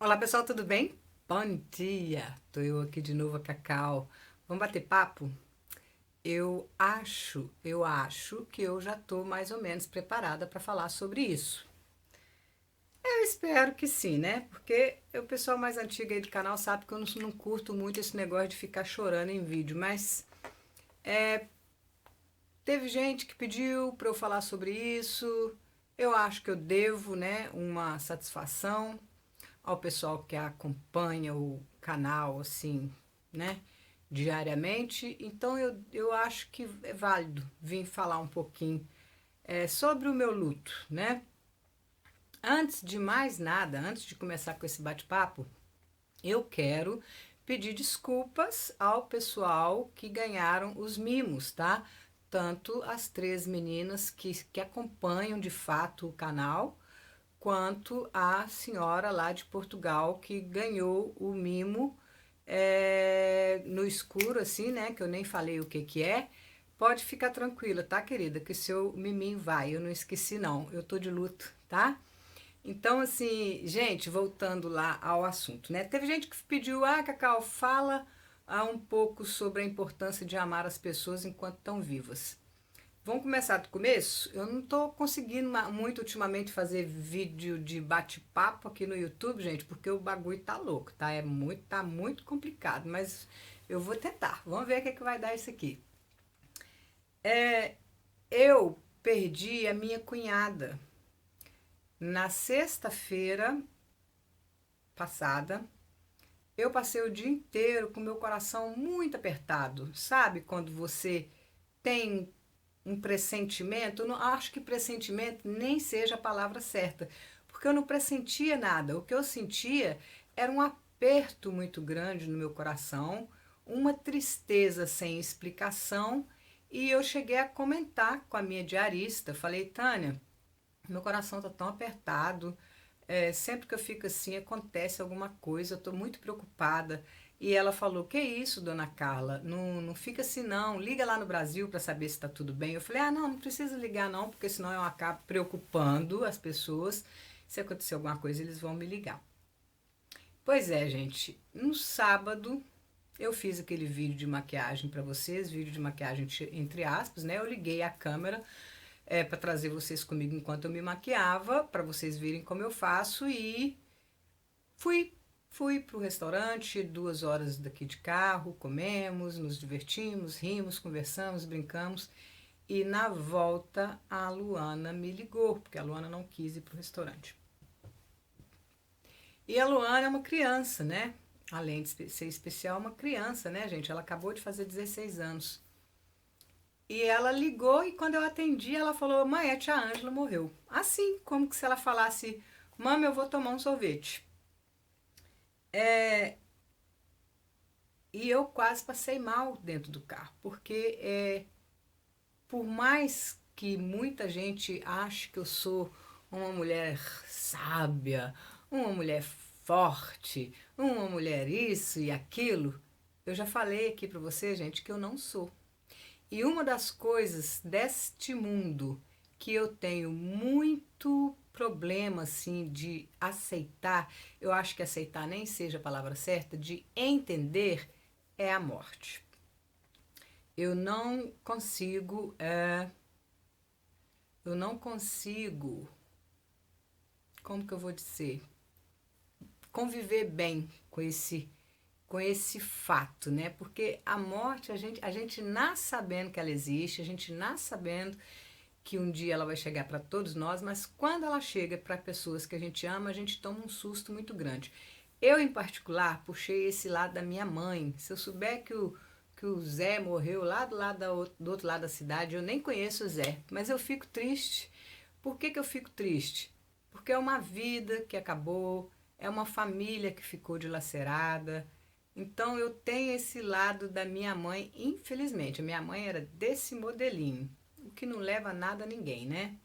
Olá pessoal, tudo bem? Bom dia! Tô eu aqui de novo, a Cacau. Vamos bater papo? Eu acho que eu já tô mais ou menos preparada para falar sobre isso. Eu espero que sim, né? Porque o pessoal mais antigo aí do canal sabe que eu não curto muito esse negócio de ficar chorando em vídeo, mas teve gente que pediu para eu falar sobre isso. Eu acho que eu devo, né, uma satisfação ao pessoal que acompanha o canal, assim, né, diariamente. Então eu acho que é válido vir falar um pouquinho sobre o meu luto, né? Antes de mais nada, antes de começar com esse bate-papo, eu quero pedir desculpas ao pessoal que ganharam os mimos, tá? Tanto as três meninas que acompanham de fato o canal, quanto a senhora lá de Portugal que ganhou o mimo no escuro, assim, né? Que eu nem falei o que que é. Pode ficar tranquila, tá, querida? Que seu miminho vai. Eu não esqueci, não. Eu tô de luto, tá? Então, assim, gente, voltando lá ao assunto, né? Teve gente que pediu, Cacau, fala um pouco sobre a importância de amar as pessoas enquanto estão vivas. Vamos começar do começo? Eu não tô conseguindo muito ultimamente fazer vídeo de bate-papo aqui no YouTube, gente, porque o bagulho tá louco, tá? Tá muito complicado, mas eu vou tentar. Vamos ver o que é que vai dar isso aqui. Eu perdi a minha cunhada na sexta-feira passada. Eu passei o dia inteiro com meu coração muito apertado. Sabe quando você tem um pressentimento? Eu não acho que pressentimento nem seja a palavra certa, porque eu não pressentia nada. O que eu sentia era um aperto muito grande no meu coração, uma tristeza sem explicação, e eu cheguei a comentar com a minha diarista. Falei, Tânia, meu coração tá tão apertado. Sempre que eu fico assim, acontece alguma coisa, eu tô muito preocupada. E ela falou: Que isso, dona Carla? Não, não fica assim, não. Liga lá no Brasil para saber se tá tudo bem. Eu falei: não, não precisa ligar, não, porque senão eu acabo preocupando as pessoas. Se acontecer alguma coisa, eles vão me ligar. Pois é, gente. No sábado, eu fiz aquele vídeo de maquiagem para vocês, vídeo de maquiagem entre aspas, né? Eu liguei a câmera para trazer vocês comigo enquanto eu me maquiava, para vocês verem como eu faço e fui. Fui para o restaurante, 2 horas daqui de carro, comemos, nos divertimos, rimos, conversamos, brincamos. E na volta a Luana me ligou, porque a Luana não quis ir para o restaurante. E a Luana é uma criança, né? Além de ser especial, uma criança, né, gente? Ela acabou de fazer 16 anos. E ela ligou e quando eu atendi, ela falou: Mãe, a tia Ângela morreu. Assim, como que se ela falasse: Mãe, eu vou tomar um sorvete. E eu quase passei mal dentro do carro, porque por mais que muita gente ache que eu sou uma mulher sábia, uma mulher forte, uma mulher isso e aquilo, eu já falei aqui para você, gente, que eu não sou. E uma das coisas deste mundo que eu tenho muito problema assim de aceitar, eu acho que aceitar nem seja a palavra certa, de entender é a morte. Eu não consigo, eu não consigo, como que eu vou dizer, conviver bem com esse fato, né? Porque a morte a gente nasce sabendo que ela existe, a gente nasce sabendo que um dia ela vai chegar para todos nós, mas quando ela chega para pessoas que a gente ama, a gente toma um susto muito grande. Eu, em particular, puxei esse lado da minha mãe. Se eu souber que o Zé morreu lá do outro lado da cidade, eu nem conheço o Zé, mas eu fico triste. Por que eu fico triste? Porque é uma vida que acabou, é uma família que ficou dilacerada. Então eu tenho esse lado da minha mãe, infelizmente. A minha mãe era desse modelinho, o que não leva a nada a ninguém, né?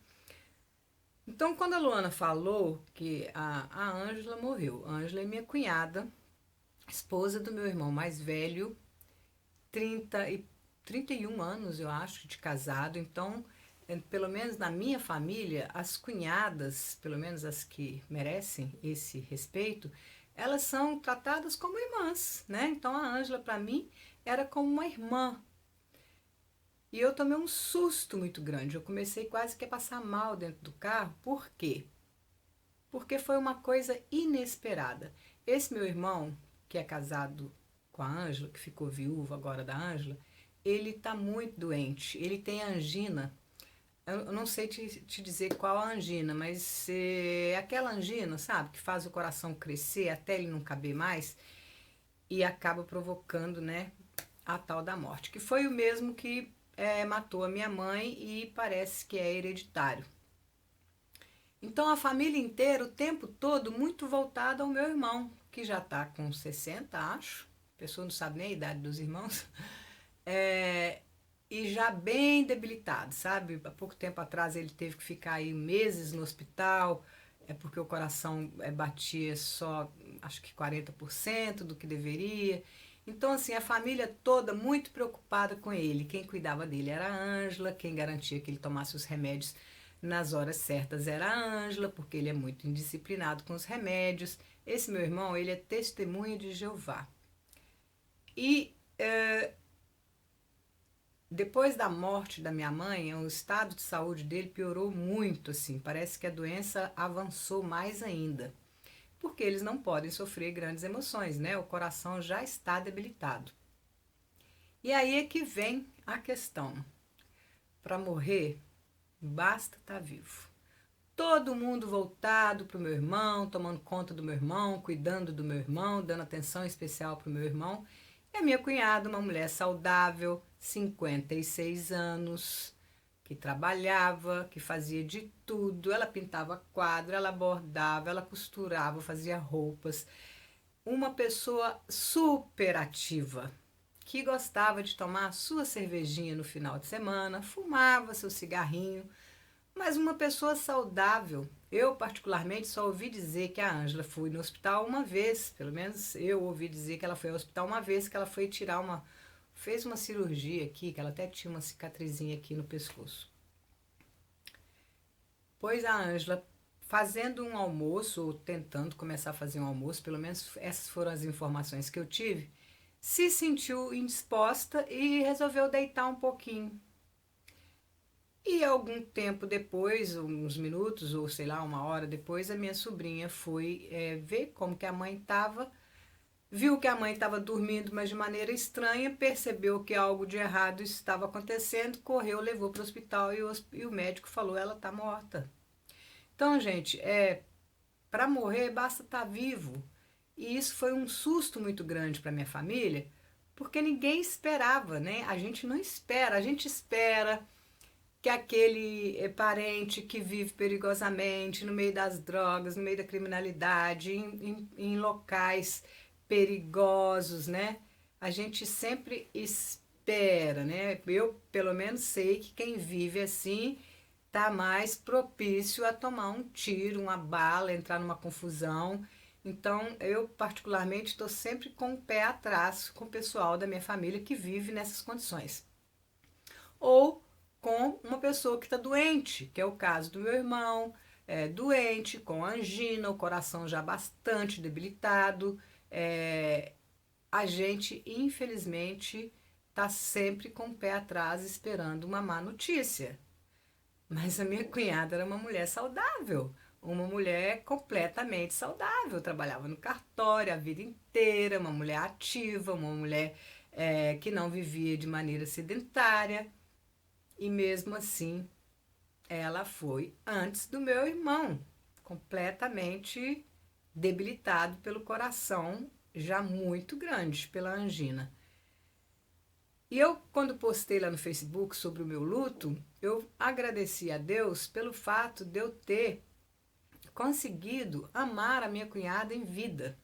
Então, quando a Luana falou que a Ângela morreu, a Ângela é minha cunhada, esposa do meu irmão mais velho, 30 e 31 anos, eu acho, de casado. Então, pelo menos na minha família, as cunhadas, pelo menos as que merecem esse respeito, elas são tratadas como irmãs, né? Então a Ângela para mim era como uma irmã. E eu tomei um susto muito grande. Eu comecei quase que a passar mal dentro do carro. Por quê? Porque foi uma coisa inesperada. Esse meu irmão, que é casado com a Ângela, que ficou viúvo agora da Ângela, ele está muito doente. Ele tem angina. Eu não sei te dizer qual a angina, mas é aquela angina, sabe, que faz o coração crescer até ele não caber mais e acaba provocando, né, a tal da morte, que foi o mesmo que matou a minha mãe e parece que é hereditário. Então a família inteira, o tempo todo, muito voltada ao meu irmão, que já está com 60, acho. A pessoa não sabe nem a idade dos irmãos. É, e já bem debilitado, sabe? Há pouco tempo atrás ele teve que ficar aí meses no hospital, porque o coração batia só, acho que 40% do que deveria. Então, assim, a família toda muito preocupada com ele. Quem cuidava dele era a Ângela, quem garantia que ele tomasse os remédios nas horas certas era a Ângela, porque ele é muito indisciplinado com os remédios. Esse meu irmão, ele é testemunha de Jeová. E depois da morte da minha mãe, o estado de saúde dele piorou muito, assim. Parece que a doença avançou mais ainda. Porque eles não podem sofrer grandes emoções, né? O coração já está debilitado. E aí é que vem a questão. Para morrer, basta estar vivo. Todo mundo voltado para o meu irmão, tomando conta do meu irmão, cuidando do meu irmão, dando atenção especial para o meu irmão. E a minha cunhada, uma mulher saudável, 56 anos, que trabalhava, que fazia de tudo. Ela pintava quadro, ela bordava, ela costurava, fazia roupas. Uma pessoa super ativa, que gostava de tomar sua cervejinha no final de semana, fumava seu cigarrinho, mas uma pessoa saudável. Eu, particularmente, só ouvi dizer que a Ângela foi no hospital uma vez, pelo menos eu ouvi dizer que ela foi ao hospital uma vez, que ela foi tirar fez uma cirurgia aqui, que ela até tinha uma cicatrizinha aqui no pescoço. Pois a Ângela, fazendo um almoço, ou tentando começar a fazer um almoço, pelo menos essas foram as informações que eu tive, se sentiu indisposta e resolveu deitar um pouquinho. E algum tempo depois, uns minutos, ou sei lá, uma hora depois, a minha sobrinha foi ver como que a mãe estava, viu que a mãe estava dormindo, mas de maneira estranha, percebeu que algo de errado estava acontecendo, correu, levou para o hospital e o médico falou, ela está morta. Então, gente, para morrer basta estar vivo. E isso foi um susto muito grande para minha família, porque ninguém esperava, né? A gente não espera, a gente espera que aquele parente que vive perigosamente no meio das drogas, no meio da criminalidade, em locais perigosos, né? A gente sempre espera, né? Eu, pelo menos, sei que quem vive assim tá mais propício a tomar um tiro, uma bala, entrar numa confusão. Então, eu particularmente estou sempre com o pé atrás com o pessoal da minha família que vive nessas condições. Ou com uma pessoa que está doente, que é o caso do meu irmão, doente, com angina, o coração já bastante debilitado. A gente, infelizmente, está sempre com o pé atrás esperando uma má notícia. Mas a minha cunhada era uma mulher saudável, uma mulher completamente saudável, trabalhava no cartório a vida inteira, uma mulher ativa, uma mulher que não vivia de maneira sedentária. E mesmo assim, ela foi antes do meu irmão, completamente debilitado pelo coração, já muito grande pela angina. E eu, quando postei lá no Facebook sobre o meu luto, eu agradeci a Deus pelo fato de eu ter conseguido amar a minha cunhada em vida.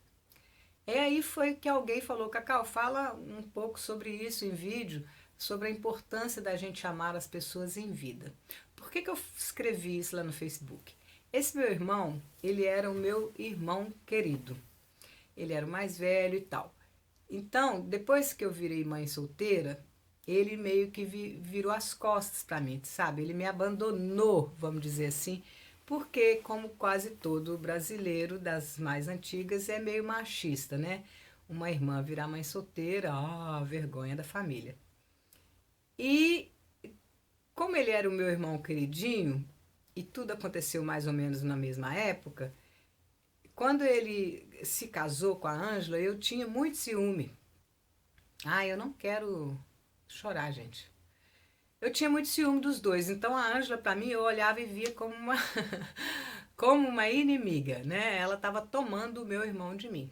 E aí foi que alguém falou, Cacau, fala um pouco sobre isso em vídeo, sobre a importância da gente amar as pessoas em vida. Por que eu escrevi isso lá no Facebook? Esse meu irmão, ele era o meu irmão querido. Ele era o mais velho e tal. Então, depois que eu virei mãe solteira, ele meio que virou as costas para mim, sabe? Ele me abandonou, vamos dizer assim, porque, como quase todo brasileiro das mais antigas, é meio machista, né? Uma irmã virar mãe solteira, vergonha da família. E como ele era o meu irmão queridinho, e tudo aconteceu mais ou menos na mesma época, quando ele se casou com a Ângela, eu tinha muito ciúme. Eu não quero chorar, gente. Eu tinha muito ciúme dos dois, então a Ângela, para mim, eu olhava e via como uma, como uma inimiga, né? Ela estava tomando o meu irmão de mim.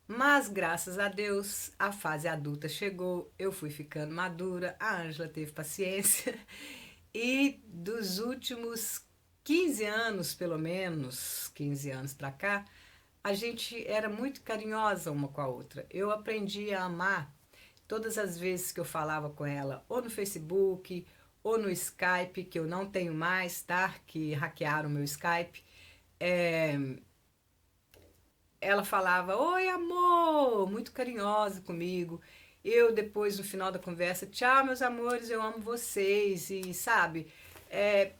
Mas, graças a Deus, a fase adulta chegou, eu fui ficando madura, a Ângela teve paciência e dos últimos 15 anos, pelo menos, 15 anos para cá, a gente era muito carinhosa uma com a outra. Eu aprendi a amar todas as vezes que eu falava com ela, ou no Facebook, ou no Skype, que eu não tenho mais, tá? Que hackearam o meu Skype. É, ela falava, oi amor, muito carinhosa comigo. Eu depois, no final da conversa, tchau meus amores, eu amo vocês. E sabe, é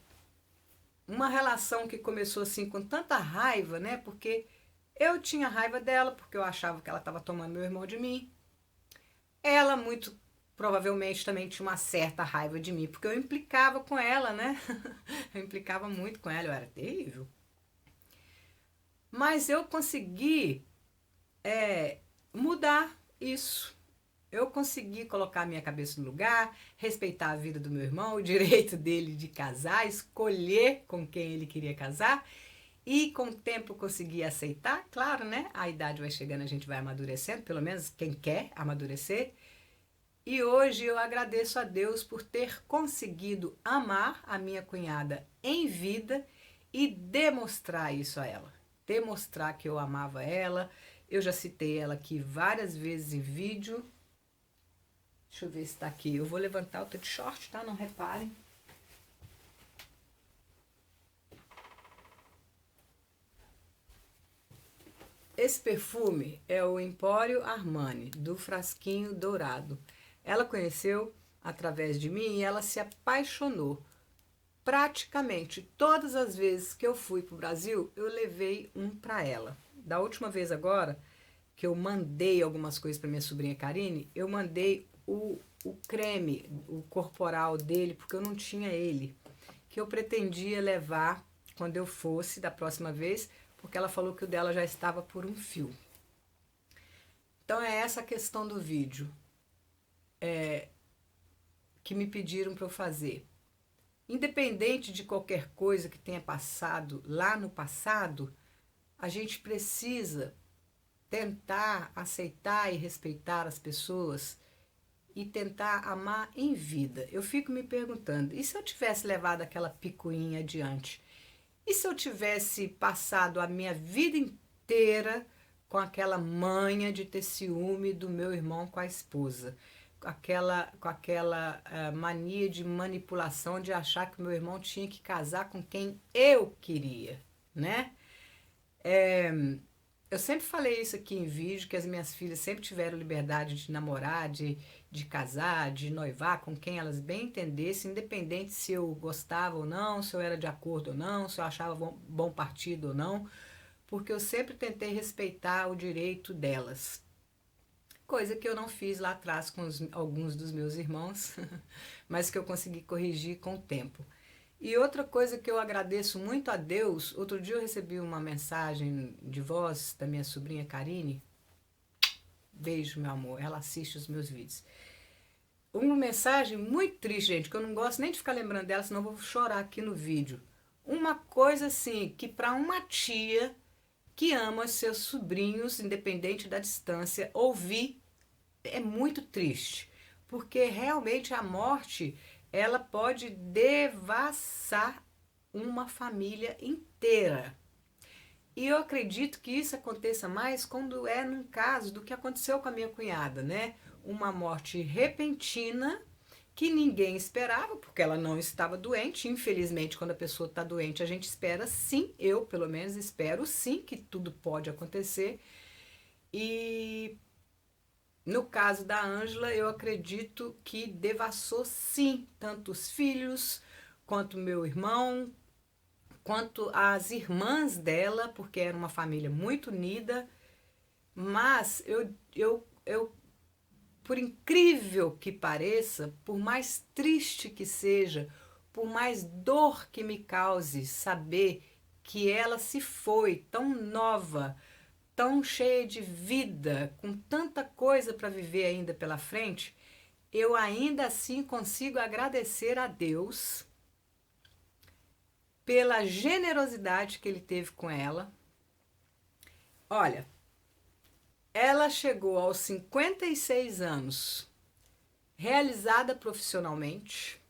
uma relação que começou assim com tanta raiva, né? Porque eu tinha raiva dela, porque eu achava que ela estava tomando meu irmão de mim. Ela muito provavelmente também tinha uma certa raiva de mim, porque eu implicava com ela, né? Eu implicava muito com ela, eu era terrível. Mas eu consegui mudar isso. Eu consegui colocar a minha cabeça no lugar, respeitar a vida do meu irmão, o direito dele de casar, escolher com quem ele queria casar. E com o tempo eu consegui aceitar, claro, né? A idade vai chegando, a gente vai amadurecendo, pelo menos quem quer amadurecer. E hoje eu agradeço a Deus por ter conseguido amar a minha cunhada em vida e demonstrar isso a ela. Demonstrar que eu amava ela. Eu já citei ela aqui várias vezes em vídeo. Deixa eu ver se está aqui. Eu vou levantar, eu tô de short, tá? Não reparem. Esse perfume é o Empório Armani, do frasquinho dourado. Ela conheceu através de mim e ela se apaixonou. Praticamente todas as vezes que eu fui para o Brasil, eu levei um para ela. Da última vez agora, que eu mandei algumas coisas para minha sobrinha Karine, eu mandei o creme, o corporal dele, porque eu não tinha ele, que eu pretendia levar quando eu fosse da próxima vez, porque ela falou que o dela já estava por um fio. Então é essa a questão do vídeo que me pediram para eu fazer. Independente de qualquer coisa que tenha passado lá no passado, a gente precisa tentar aceitar e respeitar as pessoas e tentar amar em vida. Eu fico me perguntando, e se eu tivesse levado aquela picuinha adiante? E se eu tivesse passado a minha vida inteira com aquela manha de ter ciúme do meu irmão com a esposa? Com aquela mania de manipulação de achar que o meu irmão tinha que casar com quem eu queria, né? Eu sempre falei isso aqui em vídeo, que as minhas filhas sempre tiveram liberdade de namorar, de casar, de noivar com quem elas bem entendessem, independente se eu gostava ou não, se eu era de acordo ou não, se eu achava bom partido ou não, porque eu sempre tentei respeitar o direito delas. Coisa que eu não fiz lá atrás com alguns dos meus irmãos, mas que eu consegui corrigir com o tempo. E outra coisa que eu agradeço muito a Deus, outro dia eu recebi uma mensagem de voz da minha sobrinha Karine. Beijo, meu amor, ela assiste os meus vídeos. Uma mensagem muito triste, gente, que eu não gosto nem de ficar lembrando dela, senão eu vou chorar aqui no vídeo. Uma coisa assim, que para uma tia que ama seus sobrinhos, independente da distância, ouvir é muito triste, porque realmente a morte ela pode devassar uma família inteira. E eu acredito que isso aconteça mais quando é num caso do que aconteceu com a minha cunhada, né? Uma morte repentina que ninguém esperava, porque ela não estava doente. Infelizmente, quando a pessoa está doente, a gente espera sim, eu pelo menos espero sim que tudo pode acontecer. E no caso da Ângela, eu acredito que devassou sim, tanto os filhos, quanto meu irmão, quanto às irmãs dela, porque era uma família muito unida, mas por incrível que pareça, por mais triste que seja, por mais dor que me cause saber que ela se foi tão nova, tão cheia de vida, com tanta coisa para viver ainda pela frente, eu ainda assim consigo agradecer a Deus pela generosidade que ele teve com ela. Olha, ela chegou aos 56 anos, realizada profissionalmente,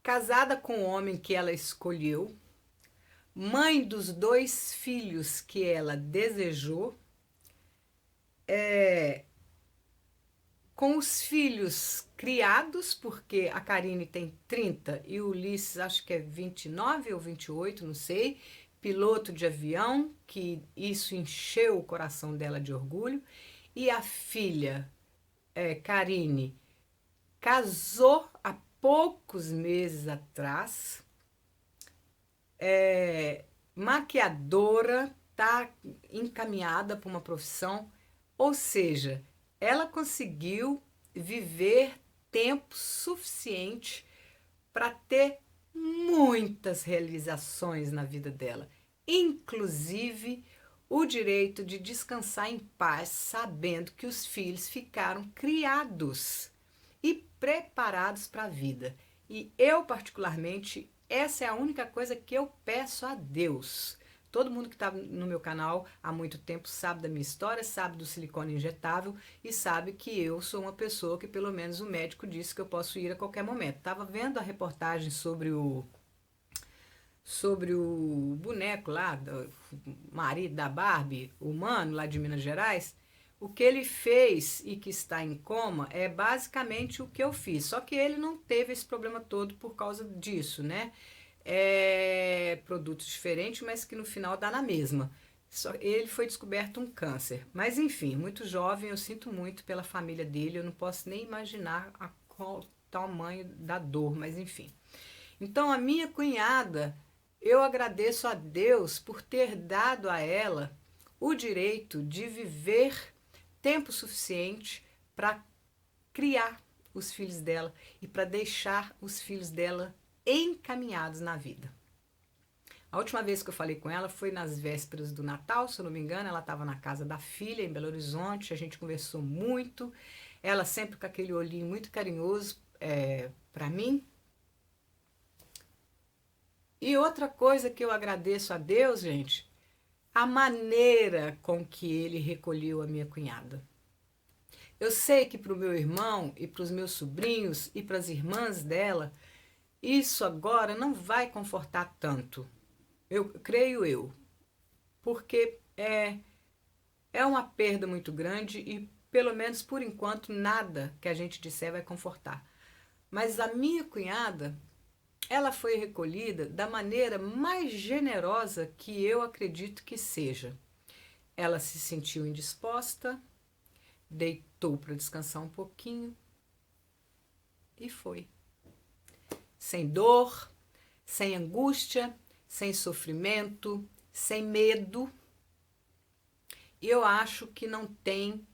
casada com o homem que ela escolheu, mãe dos 2 filhos que ela desejou, com os filhos criados, porque a Karine tem 30 e o Ulisses acho que é 29 ou 28, não sei, piloto de avião, que isso encheu o coração dela de orgulho, e a filha, Karine, casou há poucos meses atrás, maquiadora, está encaminhada para uma profissão, ou seja, ela conseguiu viver tempo suficiente para ter muitas realizações na vida dela, inclusive o direito de descansar em paz, sabendo que os filhos ficaram criados e preparados para a vida. E eu, particularmente, essa é a única coisa que eu peço a Deus. Todo mundo que está no meu canal há muito tempo sabe da minha história, sabe do silicone injetável e sabe que eu sou uma pessoa que pelo menos o médico disse que eu posso ir a qualquer momento. Estava vendo a reportagem sobre o boneco lá, do marido da Barbie, humano, lá de Minas Gerais. O que ele fez e que está em coma é basicamente o que eu fiz, só que ele não teve esse problema todo por causa disso, né? Produtos diferentes, mas que no final dá na mesma. Só ele foi descoberto um câncer. Mas enfim, muito jovem, eu sinto muito pela família dele, eu não posso nem imaginar qual tamanho da dor, mas enfim. Então a minha cunhada, eu agradeço a Deus por ter dado a ela o direito de viver tempo suficiente para criar os filhos dela e para deixar os filhos dela encaminhados na vida. A última vez que eu falei com ela foi nas vésperas do Natal, se eu não me engano, ela estava na casa da filha em Belo Horizonte, a gente conversou muito, ela sempre com aquele olhinho muito carinhoso para mim. E outra coisa que eu agradeço a Deus, gente, a maneira com que ele recolheu a minha cunhada. Eu sei que para o meu irmão e para os meus sobrinhos e para as irmãs dela, isso agora não vai confortar tanto. Eu creio porque é uma perda muito grande e pelo menos por enquanto nada que a gente disser vai confortar. Mas a minha cunhada, ela foi recolhida da maneira mais generosa que eu acredito que seja. Ela se sentiu indisposta, deitou para descansar um pouquinho e foi. Sem dor, sem angústia, sem sofrimento, sem medo. E eu acho que não tem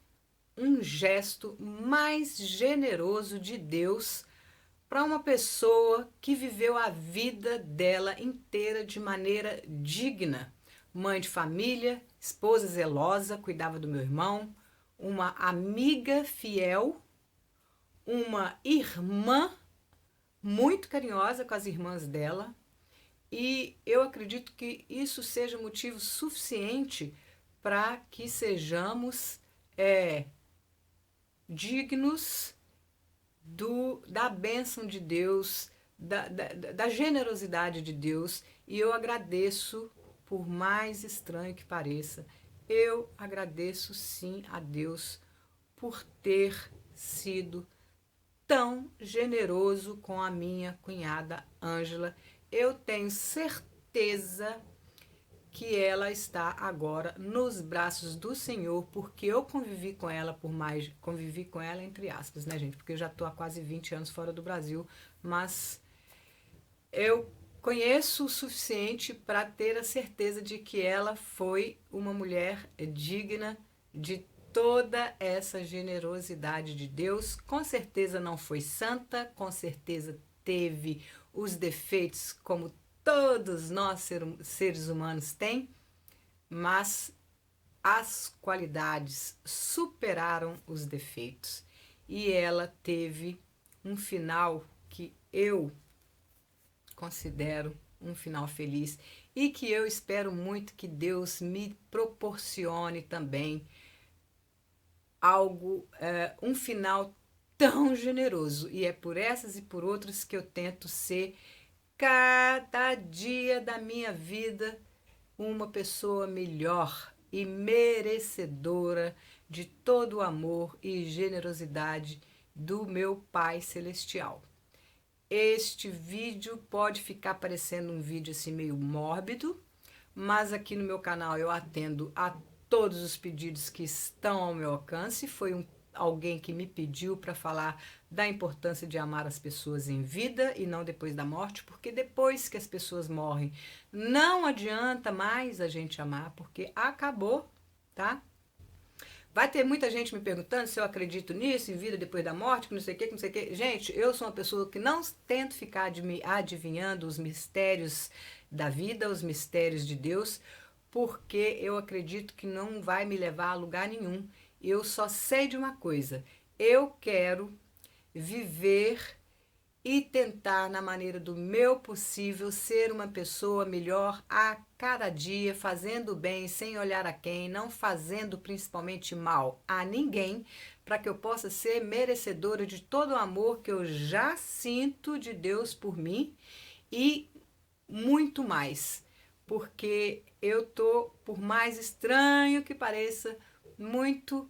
um gesto mais generoso de Deus para uma pessoa que viveu a vida dela inteira de maneira digna. Mãe de família, esposa zelosa, cuidava do meu irmão, uma amiga fiel, uma irmã muito carinhosa com as irmãs dela, e eu acredito que isso seja motivo suficiente para que sejamos dignos da bênção de Deus, da generosidade de Deus, e eu agradeço, por mais estranho que pareça, eu agradeço sim a Deus por ter sido tão generoso com a minha cunhada Ângela. Eu tenho certeza que ela está agora nos braços do Senhor, porque eu convivi com ela convivi com ela entre aspas, né, gente? Porque eu já estou há quase 20 anos fora do Brasil, mas eu conheço o suficiente para ter a certeza de que ela foi uma mulher digna de toda essa generosidade de Deus. Com certeza não foi santa, com certeza teve os defeitos como todos nós seres humanos têm, mas as qualidades superaram os defeitos e ela teve um final que eu considero um final feliz e que eu espero muito que Deus me proporcione também algo, um final tão generoso. E é por essas e por outras que eu tento ser cada dia da minha vida uma pessoa melhor e merecedora de todo o amor e generosidade do meu Pai Celestial. Este vídeo pode ficar parecendo um vídeo assim meio mórbido, mas aqui no meu canal eu atendo a todos os pedidos que estão ao meu alcance. Foi alguém que me pediu para falar da importância de amar as pessoas em vida e não depois da morte, porque depois que as pessoas morrem, não adianta mais a gente amar, porque acabou, tá? Vai ter muita gente me perguntando se eu acredito nisso, em vida depois da morte, que não sei o que, que não sei o que. Gente, eu sou uma pessoa que não tento ficar adivinhando os mistérios da vida, os mistérios de Deus, porque eu acredito que não vai me levar a lugar nenhum. Eu só sei de uma coisa: eu quero viver e tentar, na maneira do meu possível, ser uma pessoa melhor a cada dia, fazendo bem, sem olhar a quem, não fazendo principalmente mal a ninguém, para que eu possa ser merecedora de todo o amor que eu já sinto de Deus por mim e muito mais, porque eu tô, por mais estranho que pareça, muito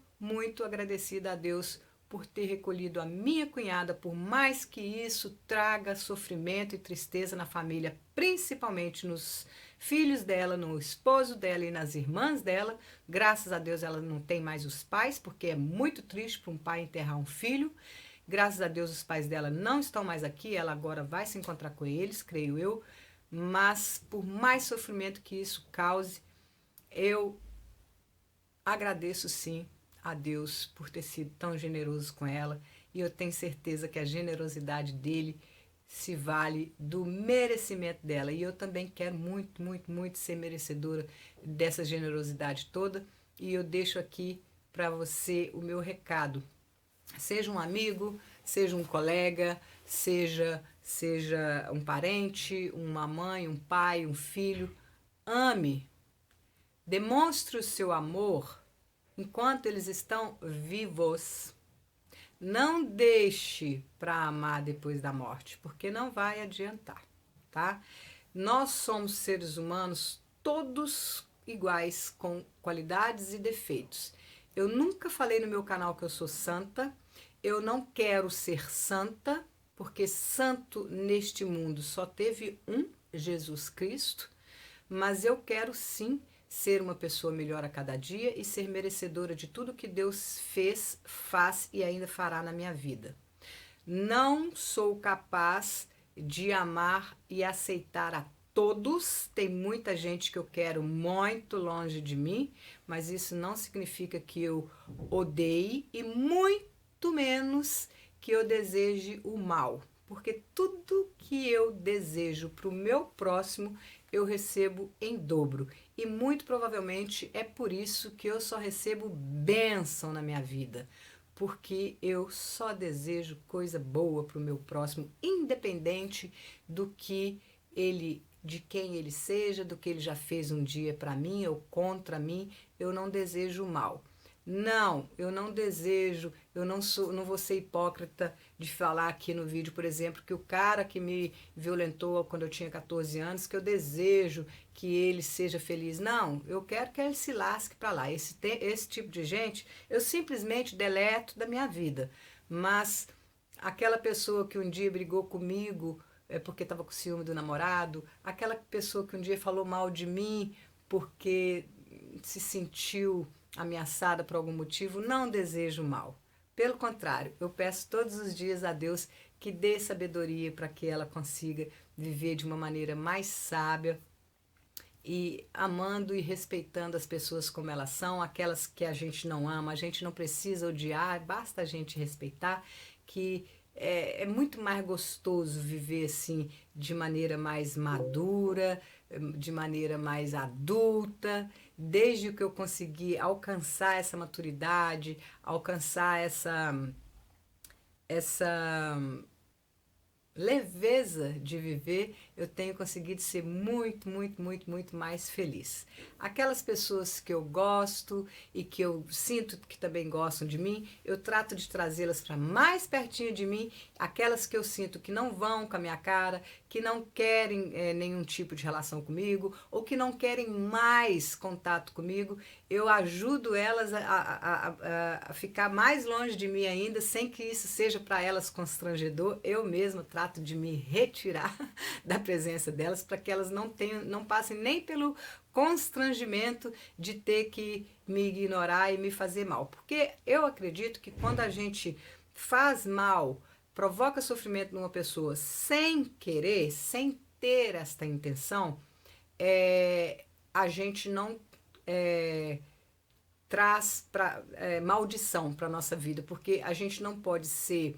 agradecida a Deus por ter recolhido a minha cunhada, por mais que isso traga sofrimento e tristeza na família, principalmente nos filhos dela, no esposo dela e nas irmãs dela. Graças a Deus ela não tem mais os pais, porque é muito triste para um pai enterrar um filho. Graças a Deus os pais dela não estão mais aqui, ela agora vai se encontrar com eles, creio eu. Mas por mais sofrimento que isso cause, eu agradeço sim a Deus por ter sido tão generoso com ela, e eu tenho certeza que a generosidade dele se vale do merecimento dela. E eu também quero muito ser merecedora dessa generosidade toda. E eu deixo aqui para você o meu recado. Seja um amigo, seja um colega, seja um parente, uma mãe, um pai, um filho, ame, demonstre o seu amor enquanto eles estão vivos. Não deixe para amar depois da morte, porque não vai adiantar, tá? Nós somos seres humanos todos iguais, com qualidades e defeitos. Eu nunca falei no meu canal que eu sou santa. Eu não quero ser santa, porque santo neste mundo só teve um, Jesus Cristo. Mas eu quero sim ser uma pessoa melhor a cada dia e ser merecedora de tudo que Deus fez, faz e ainda fará na minha vida. Não sou capaz de amar e aceitar a todos. Tem muita gente que eu quero muito longe de mim, mas isso não significa que eu odeie e muito menos que eu deseje o mal. Porque tudo que eu desejo para o meu próximo, eu recebo em dobro. E muito provavelmente é por isso que eu só recebo bênção na minha vida. Porque eu só desejo coisa boa para o meu próximo, independente do que ele, de quem ele seja, do que ele já fez um dia para mim ou contra mim. Eu não desejo mal. Não, eu não desejo, eu não vou ser hipócrita de falar aqui no vídeo, por exemplo, que o cara que me violentou quando eu tinha 14 anos, que eu desejo que ele seja feliz. Não, eu quero que ele se lasque para lá. Esse tipo de gente eu simplesmente deleto da minha vida. Mas aquela pessoa que um dia brigou comigo porque estava com ciúme do namorado, aquela pessoa que um dia falou mal de mim porque se sentiu ameaçada por algum motivo, não desejo mal. Pelo contrário, eu peço todos os dias a Deus que dê sabedoria para que ela consiga viver de uma maneira mais sábia e amando e respeitando as pessoas como elas são, aquelas que a gente não ama, a gente não precisa odiar, basta a gente respeitar, que é muito mais gostoso viver assim de maneira mais madura, de maneira mais adulta, desde que eu consegui alcançar essa maturidade, alcançar essa leveza de viver, eu tenho conseguido ser muito, muito, muito, muito mais feliz. Aquelas pessoas que eu gosto e que eu sinto que também gostam de mim, eu trato de trazê-las para mais pertinho de mim. Aquelas que eu sinto que não vão com a minha cara, que não querem nenhum tipo de relação comigo ou que não querem mais contato comigo, eu ajudo elas a ficar mais longe de mim ainda, sem que isso seja para elas constrangedor. Eu mesma trato de me retirar da presença delas para que elas não passem nem pelo constrangimento de ter que me ignorar e me fazer mal. Porque eu acredito que quando a gente faz mal, provoca sofrimento numa pessoa sem querer, sem ter esta intenção, a gente não traz maldição para a nossa vida, porque a gente não pode ser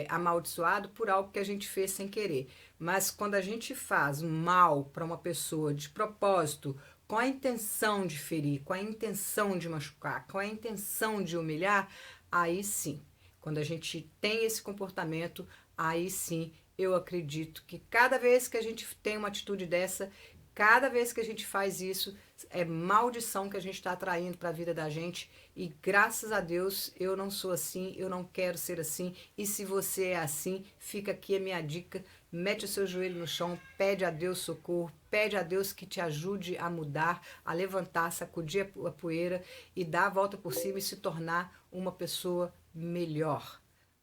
amaldiçoado por algo que a gente fez sem querer. Mas quando a gente faz mal para uma pessoa de propósito, com a intenção de ferir, com a intenção de machucar, com a intenção de humilhar, aí sim, quando a gente tem esse comportamento, aí sim eu acredito que cada vez que a gente tem uma atitude dessa, cada vez que a gente faz isso, é maldição que a gente está atraindo para a vida da gente. E graças a Deus eu não sou assim, eu não quero ser assim. E se você é assim, fica aqui a minha dica: mete o seu joelho no chão, pede a Deus socorro, pede a Deus que te ajude a mudar, a levantar, sacudir a poeira e dar a volta por cima e se tornar uma pessoa melhor.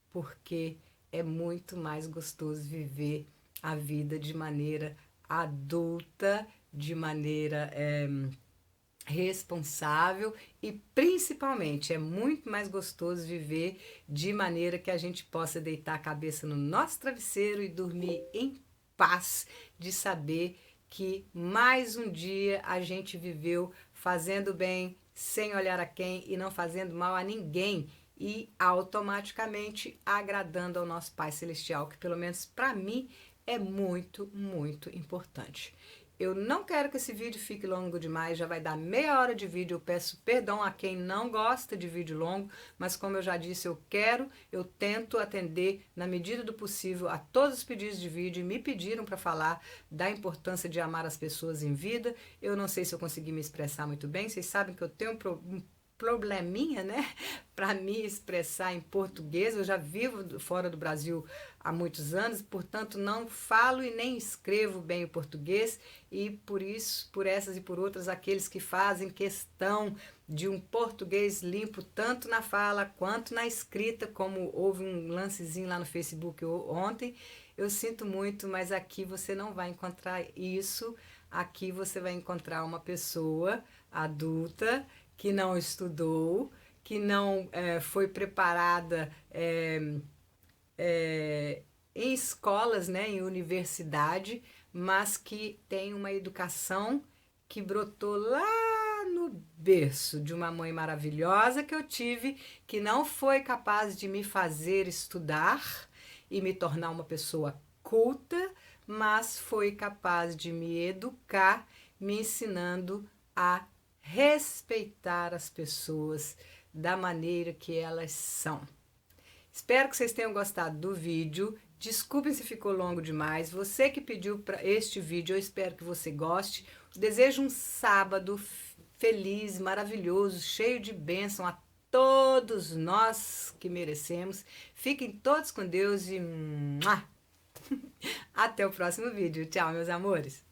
Porque é muito mais gostoso viver a vida de maneira adulta, de maneira responsável e principalmente é muito mais gostoso viver de maneira que a gente possa deitar a cabeça no nosso travesseiro e dormir em paz, de saber que mais um dia a gente viveu fazendo bem, sem olhar a quem e não fazendo mal a ninguém e automaticamente agradando ao nosso Pai Celestial, que pelo menos para mim é muito, muito importante. Eu não quero que esse vídeo fique longo demais, já vai dar meia hora de vídeo. Eu peço perdão a quem não gosta de vídeo longo, mas como eu já disse, eu tento atender na medida do possível a todos os pedidos de vídeo. Me pediram para falar da importância de amar as pessoas em vida. Eu não sei se eu consegui me expressar muito bem, vocês sabem que eu tenho um probleminha, né, para me expressar em português. Eu já vivo fora do Brasil há muitos anos, portanto não falo e nem escrevo bem o português, e por isso, por essas e por outras, aqueles que fazem questão de um português limpo tanto na fala quanto na escrita, como houve um lancezinho lá no Facebook ontem, eu sinto muito, mas aqui você não vai encontrar isso. Aqui você vai encontrar uma pessoa adulta que não estudou, que não foi preparada em escolas, né, em universidade, mas que tem uma educação que brotou lá no berço de uma mãe maravilhosa que eu tive, que não foi capaz de me fazer estudar e me tornar uma pessoa culta, mas foi capaz de me educar, me ensinando a respeitar as pessoas da maneira que elas são. Espero que vocês tenham gostado do vídeo. Desculpem se ficou longo demais. Você que pediu para este vídeo, eu espero que você goste. Desejo um sábado feliz, maravilhoso, cheio de bênção a todos nós que merecemos. Fiquem todos com Deus e até o próximo vídeo. Tchau, meus amores!